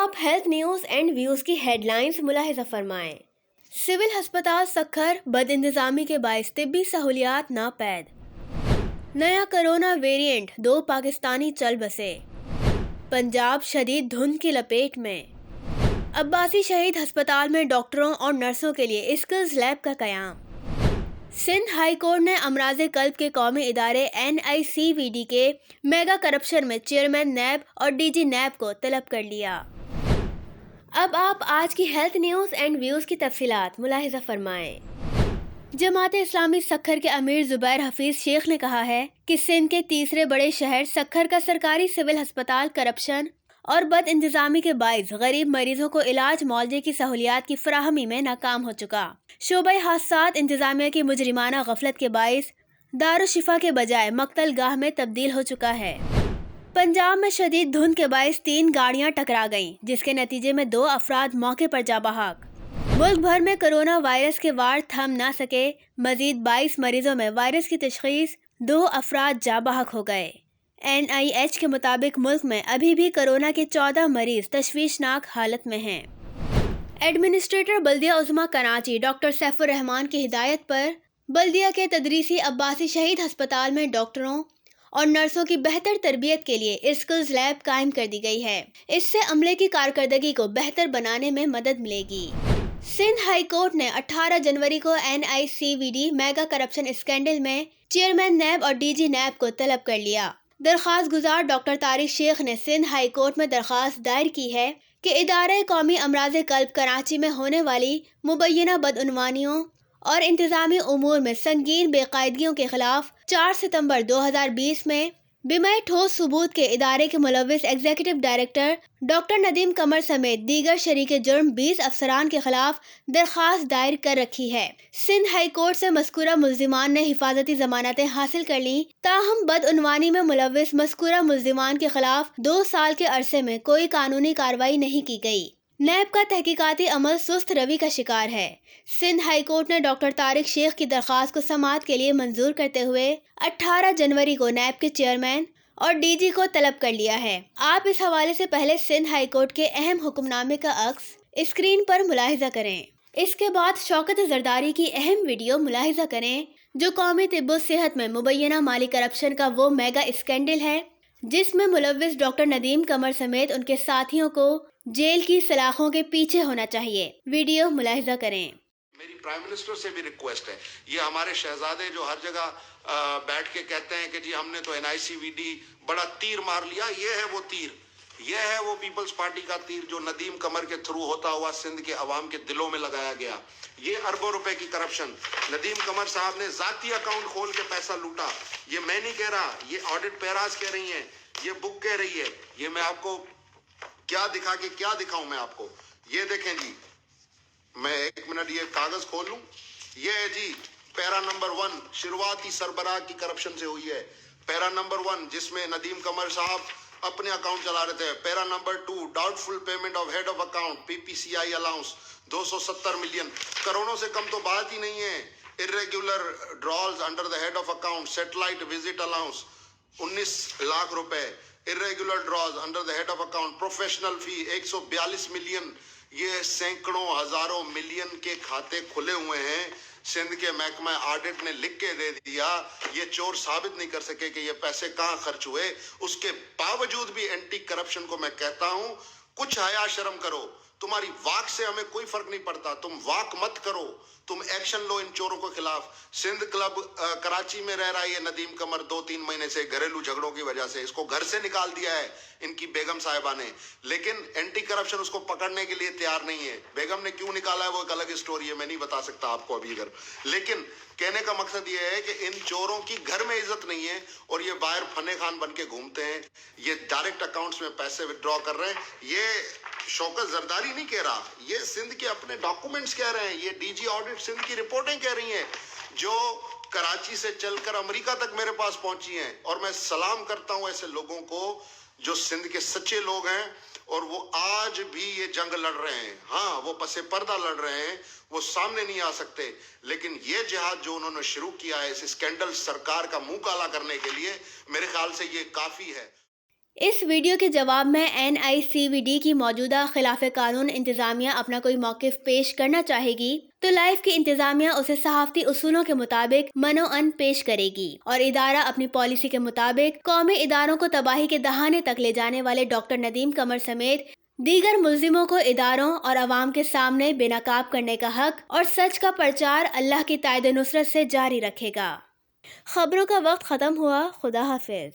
आप health news and views की headlines मुलाहिजा फरमाएं। Civil अस्पताल सक्खर बदइंतजामी के बाइस तिब्बी सहूलियात नापैद। नया कोरोना वेरिएंट 2 पाकिस्तानी चल बसे। पंजाब शदीद धुंध की लपेट में। अब्बासी शहीद अस्पताल में डॉक्टरों और नर्सों के लिए स्किल्स लैब का कयाम। सिंध हाई कोर्ट ने अमराज़े कल्ब के कौमी इदारे NICVD के मेगा करप्शन में चेयरमैन नैब और DG नैब को तलब कर लिया। अब आप आज की हेल्थ न्यूज़ एंड व्यूज़ की तफसीलात मुलाहिजा फरमाएं। जमात इस्लामी सक्खर के अमीर जुबैर हफीज शेख ने कहा है कि सिंध के तीसरे बड़े शहर सक्खर का सरकारी सिविल अस्पताल करप्शन और बद इंतजामी के बाइस गरीब मरीजों को इलाज मुआवजे की सहूलियात की फराहमी में नाकाम हो चुका। शोबे हादसात इंतजामिया की मुजरिमाना गफलत के बाइस दारुशिफा के बजाय मक्तल गाह में तब्दील हो चुका है। पंजाब में शदीद धुंध के बाइस 3 गाड़ियां टकरा गईं, जिसके नतीजे में 2 अफराद मौके पर जा बहक। मुल्क भर में कोरोना वायरस के वार थम ना सके, मजीद 22 मरीजों में वायरस की तशखीस, 2 अफराद जा बहक हो गए। NIH के मुताबिक मुल्क में अभी भी कोरोना के 14 मरीज तशवीशनाक हालत में हैं। एडमिनिस्ट्रेटर बल्दिया उज़्मा कराची डॉक्टर सैफुर रहमान की हिदायत पर बल्दिया के तदरीसी अब्बासी शहीद अस्पताल में डॉक्टरों और नर्सों की बेहतर तरबियत के लिए स्किल्स लैब कायम कर दी गई है। इससे अमले की कारकर्दगी को बेहतर बनाने में मदद मिलेगी। सिंध हाई कोर्ट ने 18 जनवरी को NICVD मेगा करप्शन स्कैंडल में चेयरमैन नैब और DG नैब को तलब कर लिया। दरख्वास्त गुजार डॉक्टर तारिक शेख ने सिंध हाई कोर्ट में दरख्वास्त दायर की है कि इदारे कौमी अमराज़े कल्ब कराची में होने वाली मुबैना बदउनवानियों और इंतजामी उमूर में संगीन बेकायदगियों के खिलाफ 4 सितंबर 2020 में बिमय ठोस सबूत के इदारे के मुलव्विस एग्जीक्यूटिव डायरेक्टर डॉक्टर नदीम कमर समेत दीगर शरीके जुर्म 20 अफसरान के खिलाफ दरख्वास्त दायर कर रखी है। सिंध हाई कोर्ट से मज़कूरा मुल्जिमान ने हिफाजती जमानतें हासिल कर ली, ताहम बदउनवानी में मुलव्विस मज़कूरा मुल्जिमान के खिलाफ 2 साल के अरसे में कोई कानूनी कार्रवाई नहीं की गई। नैब का तहकीकाती अमल सुस्त रवि का शिकार है। सिंध हाई कोर्ट ने डॉक्टर तारिक शेख की दरख्वास्त को समाअत के लिए मंजूर करते हुए 18 जनवरी को नैब के चेयरमैन और DG को तलब कर लिया है। आप इस हवाले से पहले सिंध हाई कोर्ट के अहम हुक्मनामे का अक्स स्क्रीन पर मुलाहिजा करें। इसके बाद शौकत जरदारी की अहम वीडियो मुलाहिजा करें, जो कौमी तिब्बो सेहत में मुबैना माली करप्शन का वो मेगा स्कैंडल है जिसमें मुलव्विस डॉक्टर नदीम कमर समेत उनके साथियों को जेल की सलाखों के पीछे होना चाहिए। वीडियो मुलाहिजा करें। मेरी प्राइम मिनिस्टर से भी रिक्वेस्ट है, ये हमारे शहजादे जो हर जगह बैठ के कहते हैं कि जी हमने तो NICVD बड़ा तीर मार लिया, ये है वो तीर, ये है वो पीपल्स पार्टी का तीर जो नदीम कमर के थ्रू होता हुआ सिंध के अवाम के दिलों में लगाया गया। ये अरबों रुपए की करप्शन नदीम कमर साहब ने जाती अकाउंट खोल के पैसा लूटा। ये मैं नहीं कह रहा, ये ऑडिट पैराज कह रही है, ये बुक कह रही है। ये मैं आपको क्या दिखाऊं मैं आपको, ये देखें जी, मैं 1 मिनट ये कागज खोल लूं। ये है जी पैरा नंबर 1, शुरुआती सरबराह की करप्शन से हुई है। पैरा नंबर 1 जिसमें नदीम कमर साहब अपने अकाउंट चला रहे थे। Para number 2 doubtful payment of head of account PPCI allowance 270 million, करोड़ों से कम तो बात ही नहीं है। Irregular drawals under the head of account, satellite visit allowance 19 lakh रुपए, irregular draws under the head of account, professional fee 142 million. ये सैकड़ों हजारों मिलियन के खाते खुले हुए हैं। सिंध के महकमा ऑडिट ने लिख के दे दिया, ये चोर साबित नहीं कर सके कि ये पैसे कहाँ खर्च हुए। उसके बावजूद भी एंटी करप्शन को मैं कहता हूं, कुछ हया शर्म करो। तुम्हारी वाक से हमें कोई फर्क नहीं पड़ता, तुम वाक मत करो, तुम एक्शन लो इन चोरों के खिलाफ। सिंध क्लब कराची में रह रहा है ये नदीम कमर 2-3 महीने से घरेलू झगड़ों की वजह से, इसको घर से निकाल दिया है इनकी बेगम साहिबा ने, लेकिन एंटी करप्शन उसको पकड़ने के लिए तैयार नहीं है। बेगम ने क्यों निकाला है वो एक अलग स्टोरी है, मैं नहीं बता सकता आपको अभी इधर। लेकिन कहने का मकसद ये है कि इन चोरों की घर में इज्जत नहीं है और ये बाहर फने खान बन के घूमते हैं। ये डायरेक्ट अकाउंट्स में पैसे विड्रॉ कर रहे हैं। ये शौकत जरदारी नहीं कह रहा, ये सिंध के अपने डॉक्यूमेंट्स कह रहे हैं, ये DG ऑडिट सिंध की रिपोर्टें कह रही हैं, जो कराची से चलकर अमेरिका तक मेरे पास पहुंची हैं। और मैं सलाम करता हूं ऐसे लोगों को जो सिंध के सच्चे लोग हैं और वो आज भी ये जंग लड़ रहे हैं। हाँ, वो पसे पर्दा लड़ रहे हैं, वो सामने नहीं आ सकते, लेकिन ये जिहाद जो उन्होंने शुरू किया है इस स्कैंडल सरकार का मुंह काला करने के लिए, मेरे ख्याल से ये काफी है। इस वीडियो के जवाब में NICVD की मौजूदा खिलाफ कानून इंतजामिया अपना कोई मौकिफ पेश करना चाहेगी तो लाइफ की इंतजामिया उसे सहाफती उसूलों के मुताबिक मनोअन पेश करेगी और इदारा अपनी पॉलिसी के मुताबिक कौमी इदारों को तबाही के दहाने तक ले जाने वाले डॉक्टर नदीम कमर समेत दीगर मुल्जिमों को इदारों और अवाम के सामने बेनकाब करने का हक और सच का प्रचार अल्लाह की तायद नुसरत से जारी रखेगा। खबरों का वक्त खत्म हुआ। खुदा हाफिज।